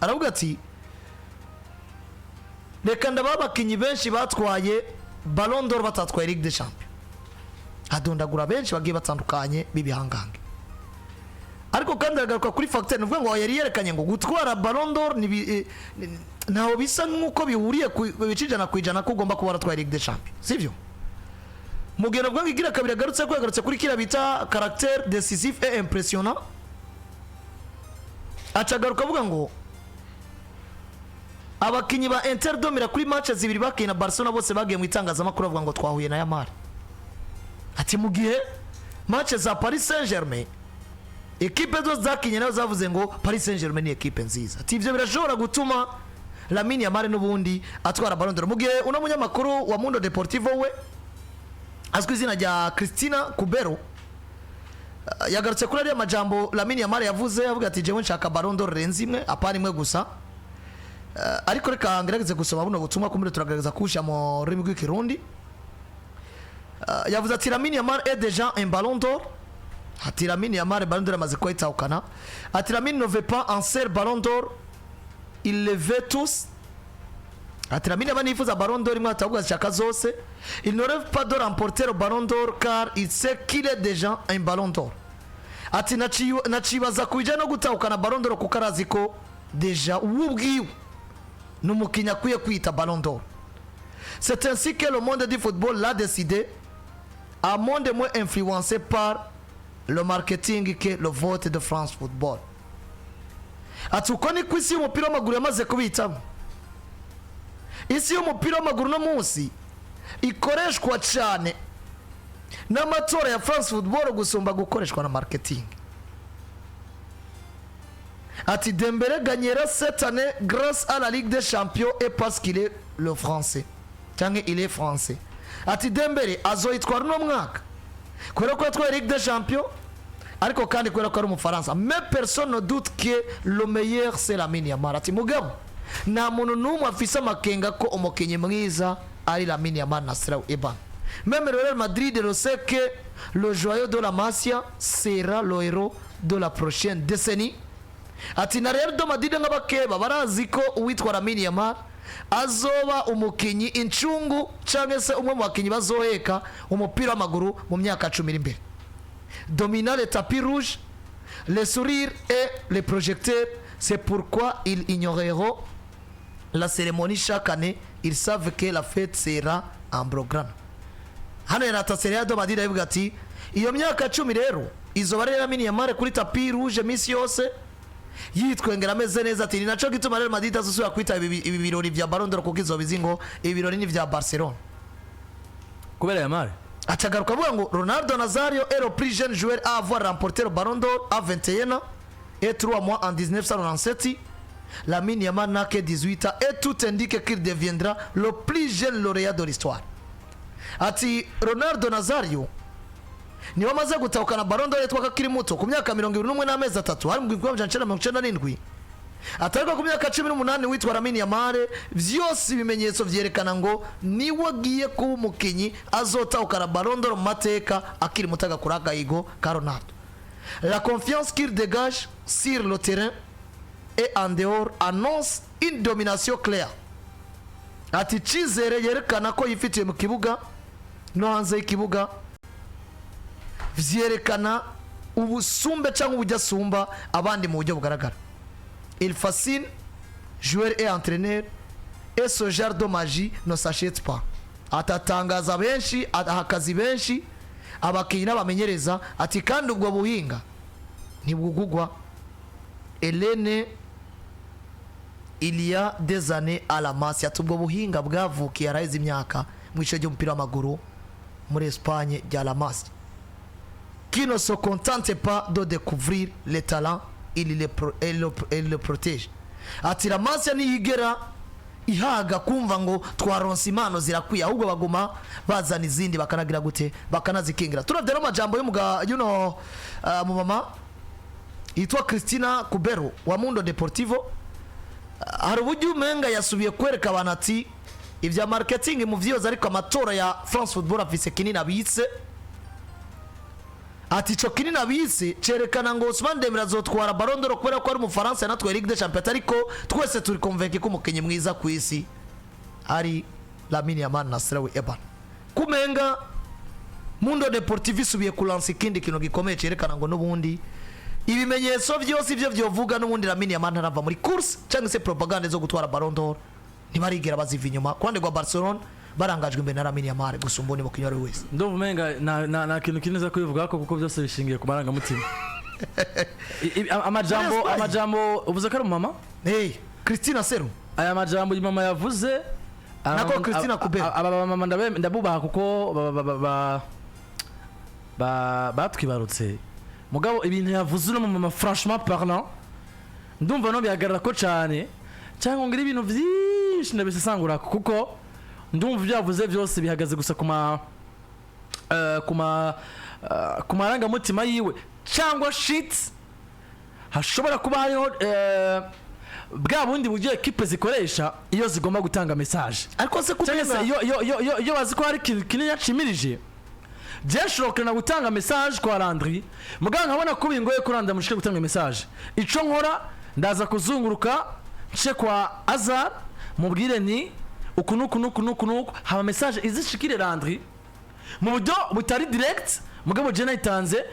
aravuga ati reka ndababakinyi benshi batwaye Ballon d'Or batatwaye Ligue des Champions adondagura benshi bagiye batandukanye bibihangange ariko kandi agaruka kuri facteur nuvuga ngo yari yerekanye ngo gutwara Ballon d'Or ntaho bisa nkuko bihuriye bicijana kwijana ko ugomba kuba waratwaye Ligue des Champions sivyo mugero bwo ngigira kabiri agarutse kuri kira bita caractère décisif et impressionnant acagaruka avuga ngo abakinyi ba Inter domira kuri match zibiri bakina Barcelona bose bagiye mu itangazamakuru avuga ngo twahuye na Yamal ati mu gihe match za Paris Saint-Germain equipe zose zakinye nazo zavuze ngo Paris Saint-Germain ni equipe nziza ati ivyo birashobora gutuma Lamine Yamal n'ubundi atwara Ballon d'Or mu gihe uno munyamakuru wa Mundo Deportivo we azwi izina rya Cristina Kubero yagarutse kuri ariya majambo Lamine Yamal yavuze avuga ati jewe nshaka Ballon d'Or renzi imwe apana imwe gusa ariko reka ngerageze gusoma buno butumwa kumire turagaragaza kusha mu rurimi rw'ikirundi yavuze ati Lamine Yamal est déjà un Ballon d'Or ati Lamine Yamal Ballon d'Or amaze kwitahukana ati Lamine ne veut pas un seul Ballon d'Or il les veut tous ati Lamine Yamal yifuza Ballon d'Or imwe atavuga zishaka zose il ne rêve pas de remporter le Ballon d'Or car il sait qu'il est déjà un Ballon d'Or ati nacibaza kubijana no gutahukana Ballon d'Or kuko arazi ko déjà ubwiwe n'umukinya kwiye kwita Ballon d'Or c'est ainsi que le monde du football l'a décidé un monde moins influencé par le marketing que le vote de France Football ati uko ni kwisi y'umupira w'amaguru yamaze kubitamo isi y'umupira w'amaguru no munsi ikoreshwa cyane n'amatora ya France Football gusumba gukoreshwa na marketing ati Dembele gagnera cette année grâce à la Ligue des Champions et parce qu'il est le français cyangwa il est français ati Dembele azoyitwara no mwaka kubera ko yatwaye Ligue des Champions ariko kandi kubera ko ari umufaransa mais personne ne doute que le meilleur c'est Lamine Yamal ati mugabo nta muntu n'umwe afise amakenga ko umukinyi mwiza ari Lamine Yamal Nasra Eban même le Real Madrid le sait que le joyau de la Masia sera le héros de la prochaine décennie ati na Real Madrid nk'abakeba barazi ko uwitwa Lamine Yamal azoba umukinyi incungu cyangwa se umwe mu bakinyi bazoheka umupira w'amaguru mu myaka 10 imbere dominer le tapis rouge les sourires et les projecteurs c'est pourquoi ils ignoreront la cérémonie chaque année ils savent que la fête sera en programme hano yaratatse Real Madrid avuga ati iyo myaka 10 rero izo bare Lamine Yamal kuri tapis rouge misi yose yitwengera ameze neza ati ni naco gituma Real Madrid azusubira kwita ibi birori vya Ballon d'Or kuko izo bizingo ibirori ni vya Barcelona kubera Yamal achagaruka avuga ngo Ronaldo Nazario est le plus jeune joueur à avoir remporté le Ballon d'Or à 21 ans et 3 mois en 1997 Lamine Yamal n'a que 18 ans et tout indique qu'il deviendra le plus jeune lauréat de l'histoire ati Ronaldo Nazario ni wamaze gutahukana Ballon d'Or yitwa kakiri muto ku myaka 21 n'amezi 3 hari mu 1997 atariko ku myaka 18 witwa Lamine Yamal vyose ibimenyetso vyerekana ngo ni wagiye ku umukinyi azotahukana Ballon d'Or mateka akiri mutaga kuraka igo ka Ronaldo la confiance qu'il dégage sur le terrain et en dehors annonce une domination claire ati cizere yerekana ko yifitiye mu kibuga no hanze y'ikibuga vyerekana ubusumbe cyangwa ubujyasumba abandi mu buryo bugaragara il fascine joueur et entraîneur et ce genre de magie ne s'achète pas atatangaza benshi ahakazi benshi abakinyi n'abamenyereza ati kandi ubwo buhinga ntibugugwa Hélène il y a des années à la Masia ubwo buhinga bwavukiye araheze imyaka mu ico ry'umupira w'amaguru muri Espagne rya la Masia qui ne se contente pas de découvrir les talents il le protège ati la Masia niyigera ihaga kumva ngo twaronse impano zirakwiye ahubwo baguma bazana izindi bakanagira gute bakanazikingira turavye amajambo y'umuga mu mama yitwa Cristina Kubero wa Mundo Deportivo hari uburyo umenga yasubiye kwereka abantu ati ivya marketing mu vyoza ariko amatora ya France Football afise kinini abitse ati ico kinini abise cerekana ngo Ousmane Dembele azotwara Ballon d'Or kubera ko ari umufaransa yanatwaye Ligue des Champions, ariko twese turi convaincu ko umukinyi mwiza ku isi ari Lamine Yamal na Serawe Eban. Kumenga Mundo Deportivo isubiye kulansa ikindi kintu gikomeye cerekana ngo n'ubundi ibimenyetso byose ivyo vyovuga n'ubundi Lamine Yamal ntarava muri course cyangwa se propaganda zo gutwara Ballon d'Or ntibarigera baziva inyuma kwande gwa Barcelona barangajwe imbere na Lamine Yamal gusumba undi mukinyi wari wese. Ndumva umenga na kintu kineza kubivuga ko kuko byose bishingiye ku maranga mutima. Amajambo uvuze ko ari mama? Christina Seru. Aya majambo mama yavuze nako Christina Kubera. Aba mama ndabubaha kuko batwibarutse. Mugabo ibintu yavuze no mama franchement parlant ndumva no bihagarara ko cyane cyangwa ngira ibintu byinshi ndabisesangura kuko ndumva byavuze byose bihagaze gusa kumaranga mutima yiwe cyangwa shit hashobora kuba hariho bwa bundi buryo equipe zikoresha iyo zigomba gutanga message, ariko se kumenga yo bazi ko hari kinini yacimirije byashoboka na gutanga message kwa Landry muganga nkabona ko bingoye kuranda mushike gutanga message. Ico nkora ndaza kuzunguruka nce kwa Azar mubwire ni ukunuku haba message izishikire Landry mu buryo butari direct mugabo je nayitanze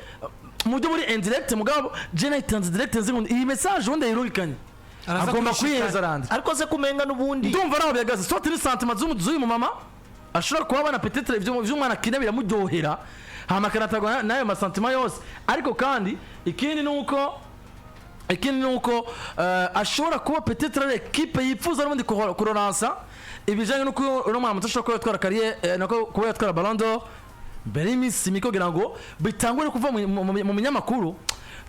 mu buryo buri indirect mugabo je nayitanze direct nzi iyi message wonde yirungikanye agomba kwiyeza Landry, ariko se kumenga n'ubundi ndumva naho byagaze so 3 cm z'umuzuyi mu mama ashobora kuhabana peut-être ivy'umwana kine biramuryohera hama karatagwa nayo masantima yose, ariko kandi ikindi nuko ashobora kuba peut-être l'équipe yifuza n'ubundi kuroransa ibijanye nuko uno mwana mutashobora kuba yatwara carrière nako kuba yatwara Ballon d'Or mbere y'imisi miko kugira ngo bitangure kuva mu minyamakuru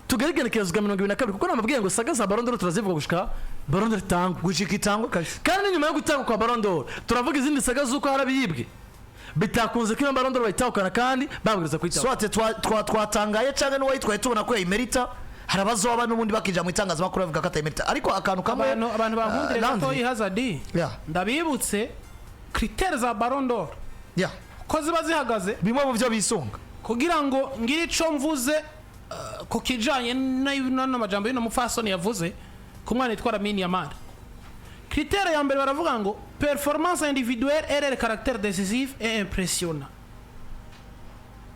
tugarigenekerezwa 2022 kuko namabwiye ngo saga za Ballon d'Or turazivuga gushika Ballon d'Or tangwa gushika itangwa kandi nyuma yo gutangwa kwa Ballon d'Or turavuga izindi saga zuko harabiyibwe bitakunze ko Ballon d'Or bayitahukana kandi babwiriza kwitaho swate twatangaye cyane no wayitwaye tubona ko imerita harabazo abantu n'ubundi bakija mu itangazamakuru bavuga ko atayimerita, ariko akantu kamwe abantu bahundire gato Hazard ndabibutse critères za Ballon d'Or ko ziba zihagaze bimwe mu byo bisunga kugira ngo ngire ico mvuze ko kijanye n'amajambo y'ino mufasoni yavuze ku mwana yitwa Lamine Yamal. Critère ya mbere baravuga ngo performance individuelle et le caractère décisif et impressionnant.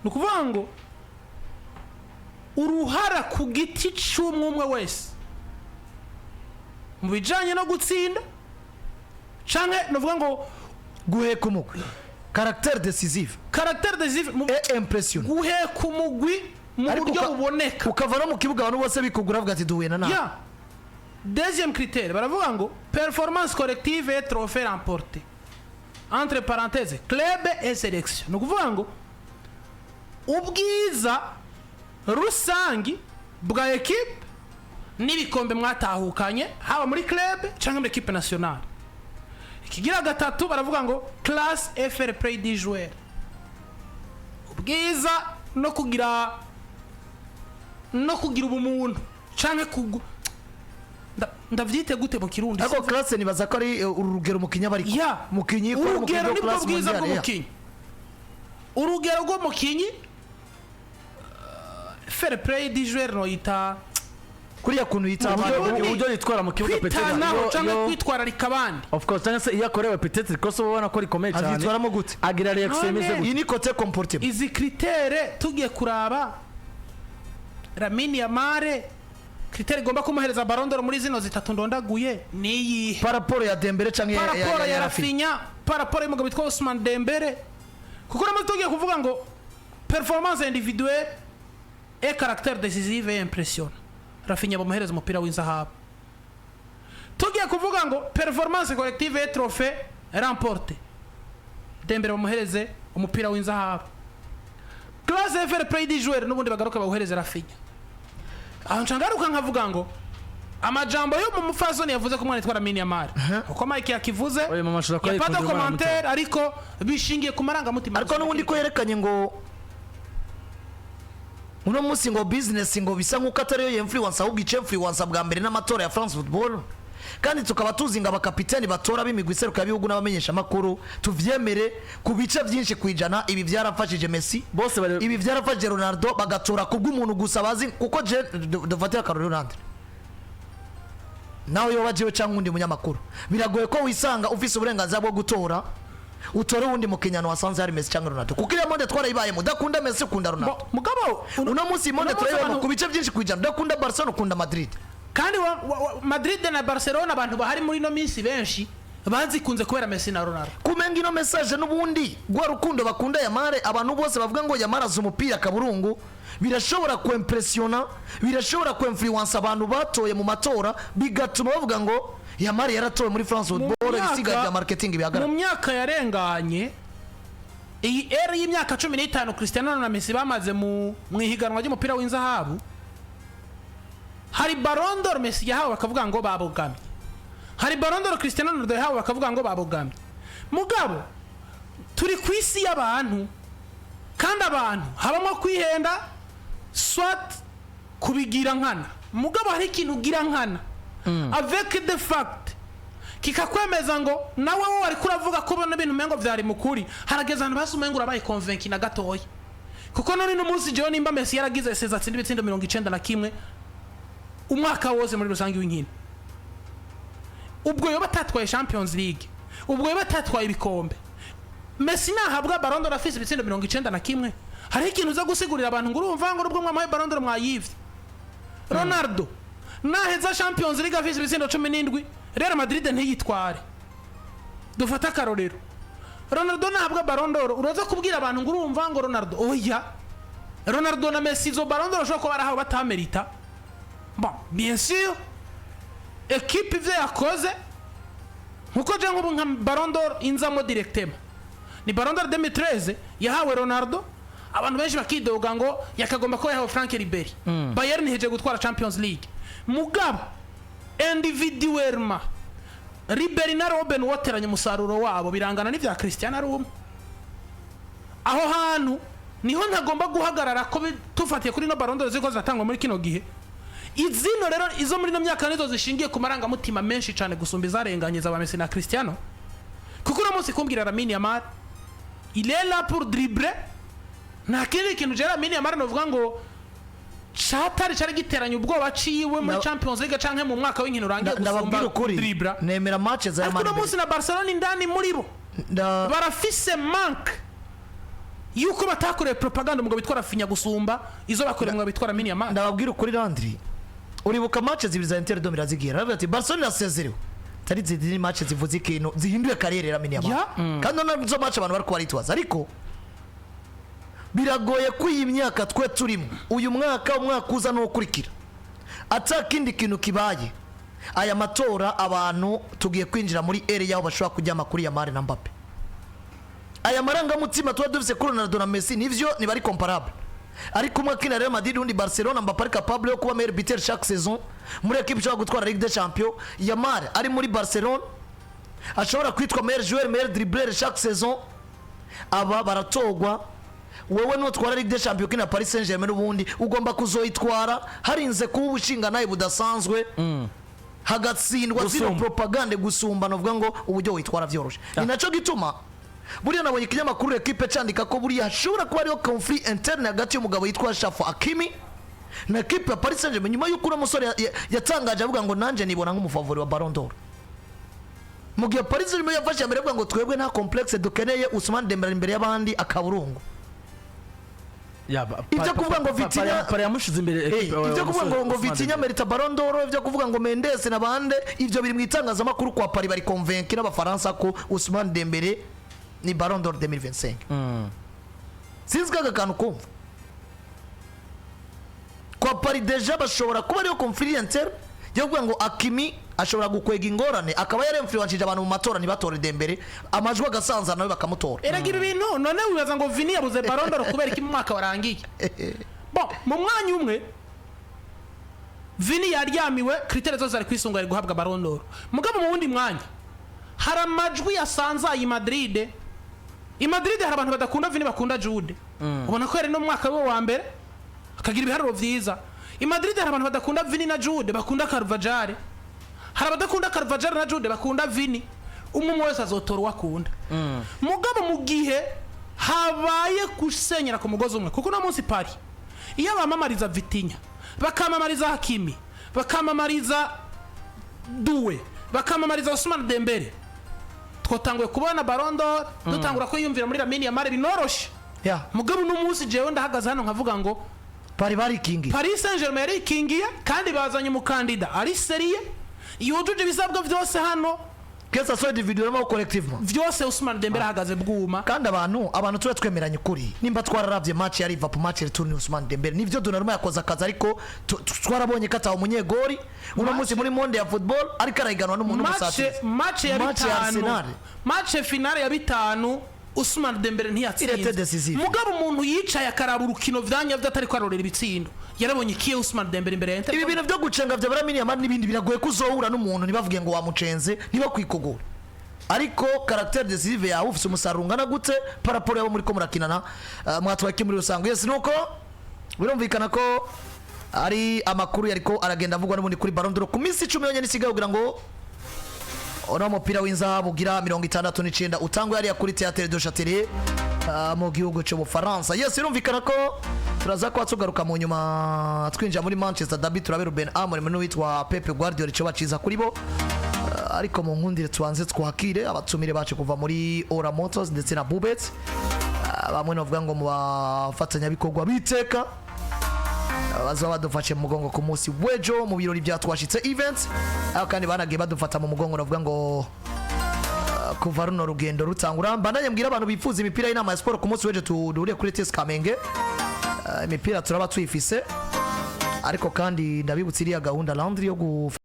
Nukuvuga ngo uruhara ku giti cy'umwe wese mu bijanye no gutsinda canke nuvuga ngo guheka umugwi caractère décisif et impressionnant, guheka umugwi mu buryo buboneka ukava no mu kibuga abantu bose bikugura bavuga ati duhuye na nawe. Deuxième critère baravuga ngo performance collective et trophée remporté entre parenthèses club et sélection. Nukuvuga ngo ubwiza rusangi bwa equipe n'ibikombe mwatahukanye haba muri club cyangwa muri equipe nationale. Ikigira gatatu baravuga ngo classe et fair play des joueurs, ubwiza no kugira ubumuntu cyangwa ndavyite gute mu Kirundi, ariko classe nibaza ko ari urugero mukinya bari mukinyi ko urugero ni bwiza bwo mukinyi, urugero rwo mukinyi fair play des joueurs no yita kuriya kuntu yita uburyo yitwara mu kibuga peut-être cyangwa kwitwara likabandi of course cyangwa se iyakorewe peut-être ko so ubona ko rikomeye cyane azitwaramo gute agira reaction imeze gute. Iyi ni côté comportement. Izi critère tugiye kuraba Lamine Yamal critère igomba kumuhereza Ballon d'Or muri zino zitatu ndondaguye ni par rapport ya Dembele cyangwa ya Rafinha par rapport y'umugabo witwa Ousmane Dembele, kuko namaze tugiye kuvuga ngo performance individuelle et caractère décisif et impressionnant. Rafinha bamuhereza umupira w'inzahabu. Tugiye kuvuga ngo performance collective et trophée remporté, Dembele bamuhereze umupira w'inzahabu. Classe et fair play des joueurs n'ubundi bagaruka bawuhereze Rafinha. Aho ncangaruka nkavuga ngo amajambo yo mu mufasoni yavuze ko mwana yitwa Lamine Yamal uko Mike yakivuze yapata commentaire ariko bishingiye ku maranga mutima, ariko n'ubundi ko yerekanye ngo uno munsi ngo business ngo bisa nkuko atari yo influence ahubwo ice influence bwa mbere n'amatora ya France Football kandi tukaba tuzinga abakapiteni batora b'imigwi iseruka y'ibihugu n'abamenyesha makuru tuvyemere ku bice byinshi kwijana ibi byarafashije Messi bose ibi byarafashije Ronaldo bagatora kubw'umuntu gusa bazi kuko je dofatira Karolo Landry nawe yo bajiwe cyangwa undi munyamakuru biragoye ko wisanga ufise uburenganzira bwo gutora utore undi mukenyano wasanze hari Messi cyangwa Ronaldo kuko iyo monde twarayibaye mudakunda Messi ukunda Ronaldo mugabo uno munsi monde turayibona ku bice byinshi kwijana udakunda Barcelona ukunda Madrid kandi Madrid na Barcelona abantu bahari muri no minsi benshi bazikunze kubera Messi na Ronaldo kumenga ino message n'ubundi gwa rukundo bakunda Yamal abantu bose bavuga ngo Yamal azi umupira kaburungu birashobora kuimpressiona birashobora kuinfluence abantu batoye mu matora bigatuma bavuga ngo Yamal yaratowe muri France Football ibisiga bya marketing bihagara mu myaka yarenganye iyi era y'imyaka 15 Cristiano na Messi bamaze mu ihiganwa ry'umupira w'inzahabu hari Ballon d'Or Messi yahawe bakavuga ngo babogamye hari Ballon d'Or Cristiano Ronaldo yahawe bakavuga ngo babogamye mugabo turi ku isi y'abantu kandi abantu habamo kwihenda swat kubigira nkana mugabo hari ikintu ugira nkana avec the fact kikakwemeza ngo nawe wowe ari kuravuga ko bona ibintu mengo vyari mukuri harageza abantu basumengo urabaye convince na gatoya kuko none no munsi John imba Messi yaragize sezatsi n'ibitsindo 91 umwaka wose muri rusangi w'inkino ubwo yo batatwaye Champions League ubwo yo batatwaye ibikombe Messi nahabwa Ballon d'Or afise ibitsindo 91 hari ikintu uza gusigurira abantu ngo urumva ngo ubwo mwamaye Ballon d'Or mwayivye Ronaldo naheza Champions League afise ibitsindo 17 Real Madrid ntiyitware dufata karorero Ronaldo nahabwa Ballon d'Or uraza kubwira abantu ngo urumva ngo Ronaldo oya Ronaldo na Messi zo Ballon d'Or shoko barahawe batamerita bon bien sûr equipe ivyo yakoze nkuko je ngo nka Ballon d'Or inzamo directement ni Ballon d'Or 2013 yahawe Ronaldo abantu benshi bakidoga ngo yakagomba ko yahawe Frank Ribery Bayern heje gutwara Champions League mugabo individuellement Ribery na Robben wateranye umusaruro wabo birangana n'ivya Cristiano Ronaldo aho hantu niho ntagomba guhagarara ko tufatiye kuri no Ballon d'Or ziko zatangwa muri kino gihe izino rero izo muri no myaka nizo zishingiye ku maranga mutima menshi cyane gusumba izarenganye za Messi na Cristiano kuko no munsi kumbwira Lamine Yamal il est là pour dribbler nta kindi kintu je Lamine Yamal novuga ngo chatari cyari giteranya ubwoba ciwe muri Champions League canke mu mwaka w'inkino urangiye gusumba dribbler nemera match za Yamal kuko no munsi na Barcelona indani muri bo barafise manque yuko batakoreye propaganda umugabo bitwara finya gusumba izo bakoreye umugabo bitwara Lamine Yamal ndababwira ukuri Landry uribuka match zibiri za Inter do Milan aravuga ati Barcelona yasezerewe tari zidini match zivuze ikintu zihinduye kariyeri Lamine Yamal kandi nazo match abantu bari kwaritwaza ariko biragoye ko iyi myaka twe turimo uyu mwaka uza no kurikira atakindi kintu kibaye aya matora abantu tugiye kwinjira muri area aho bashobora kujya makuru ya Mane na Mbappe aya maranga mutima tuba dufise kuri Ronaldo na Messi nivyo ni bari comparable ariko umwe kina Real Madrid undi Barcelona Mbappe ari capable yo kuba meilleur buteur chaque saison muri equipe ishobora gutwara Ligue des Champions Yamal ari muri Barcelona ashobora kwitwa meilleur joueur meilleur dribbleur chaque saison aba baratogwa wewe nutwara Ligue des Champions kina Paris Saint-Germain ubundi ugomba kuzoyitwara harinze kuba ubushinga naye budasanzwe hagatsindwa zino propaganda gusumba novuga ngo uburyo witwara vyoroshe ni naco gituma buriya nabonye ikinyamakuru equipe candika ko buriya hashobora kuba ariyo conflit interne hagati y'umugabo yitwa Shafa Hakimi na equipe ya Paris Saint-Germain nyuma y'uko umusore yatangaje avuga ngo nanje nibona nk'umufavori wa Ballon d'Or mu gihe Paris Saint-Germain yafashe mbere avuga ngo twebwe nta complexe dukeneye Ousmane Dembele imbere y'abandi akaburungu ibyo kuvuga ngo Vitinha para yamushize imbere ibyo kuvuga ngo Vitinha merita Ballon d'Or ibyo kuvuga ngo Mendes na bande ibyo biri mu itangazamakuru kwa Paris bari convaincre n'abafaransa ko Ousmane Dembele ni Ballon d'Or 2025 sinzi kaga kantu kumva kwa Paris deja bashobora kuba ariyo confidentiel yo kuvuga ngo Hakimi ashobora gukwega ingorane akaba yari influence abantu mu matora ni batore Dembele amajwi agasanza nawe bakamutora eragira ibintu none wibaza ngo Vini yabuze Ballon d'Or kubera iki mu mwaka warangiye bon mu mwanya umwe Vini yaryamiwe critère zose ari kwisunga ari guhabwa Ballon d'Or mugabo mu wundi mwanya hari amajwi yasanza i Madrid hari abantu badakunda Vini bakunda Jude ubona ko yari no mwaka we wa mbere akagira ibiharuro vyiza i Madrid hari abantu badakunda Vini na Jude bakunda Carvajal hari abadakunda Carvajal na Jude bakunda Vini umwe wese azotora wakunda mugabo mu gihe habaye gusenyera ku mugozi umwe kuko na munsi Paris iyo bamamariza Vitinha bakamamariza Hakimi bakamamariza Doué bakamamariza Ousmane Dembele twatanguye kubona Ballon d'Or dutangura ko yumvira muri Lamine Yamal binoroshe mugabo n'umunsi jewe ndahagaze hano nkavuga ngo Paris Saint-Germain yari kingiye kandi bazanye umukandida ari seriye yujuje ibisabwa byose hano kesa so individuellement ou collectivement vyose Ousmane Dembele ahagaze bwuma kandi abantu tuba twemeranye kuri nimba twararavye match ya Liverpool match return ni Ousmane Dembele nivyo Donnarumma yakoze akazi ariko twarabonye kata umunyegori uno munsi muri monde ya football ariko arahiganwa n'umuntu musatsi match ya Arsenal match finale ya 5 Ousmane Dembele ntiyatsinze mugabo umuntu yicaye akaraba urukino vyanya vyatari kwarorera ibitsindo yarabonye kiye Ousmane Dembele imbere ya Inter ibi bintu byo gucenga vya Lamine Yamal n'ibindi biragoye kuzohura n'umuntu nibavuge ngo wamucenze niba kwikogora ariko caractère décisive yawe ufite umusaruro ungana gute paraporo yabo muri ko murakinana mwatwaye muri rusango yes nuko birumvikana ko ari amakuru yariko aragenda avugwa n'ubundi kuri Ballon d'Or ku minsi 10 yonyene isigaye kugira ngo ona mupira w'inzahabu gira 69 utangwa yari kuri Théâtre de Châtelet mu gihugu cyo mu Faransa yes birumvikana ko turaza ko atsugaruka mu nyuma twinjira muri Manchester Derby turabe Ruben Amorim n'uwitwa Pep Guardiola cyo baciza kuri bo ariko mu nkundire twanze twakire abatumire bacu kuva muri Ora Motors ndetse na Bubet bamwe novuga ngo mu bafatanya bikorwa biteka bazaba badufashe mu mugongo ku munsi wejo mu birori byatwashitse events kandi banagiye badufata mu mugongo novuga ngo kuva runo rugendo rutangura mbandanye mbwira abantu bifuza imipira y'inama ya sport ku munsi wejo tuduriye kuri TS Kamenge imipira turaba twifise ariko kandi ndabibutse iriya gahunda Landry yo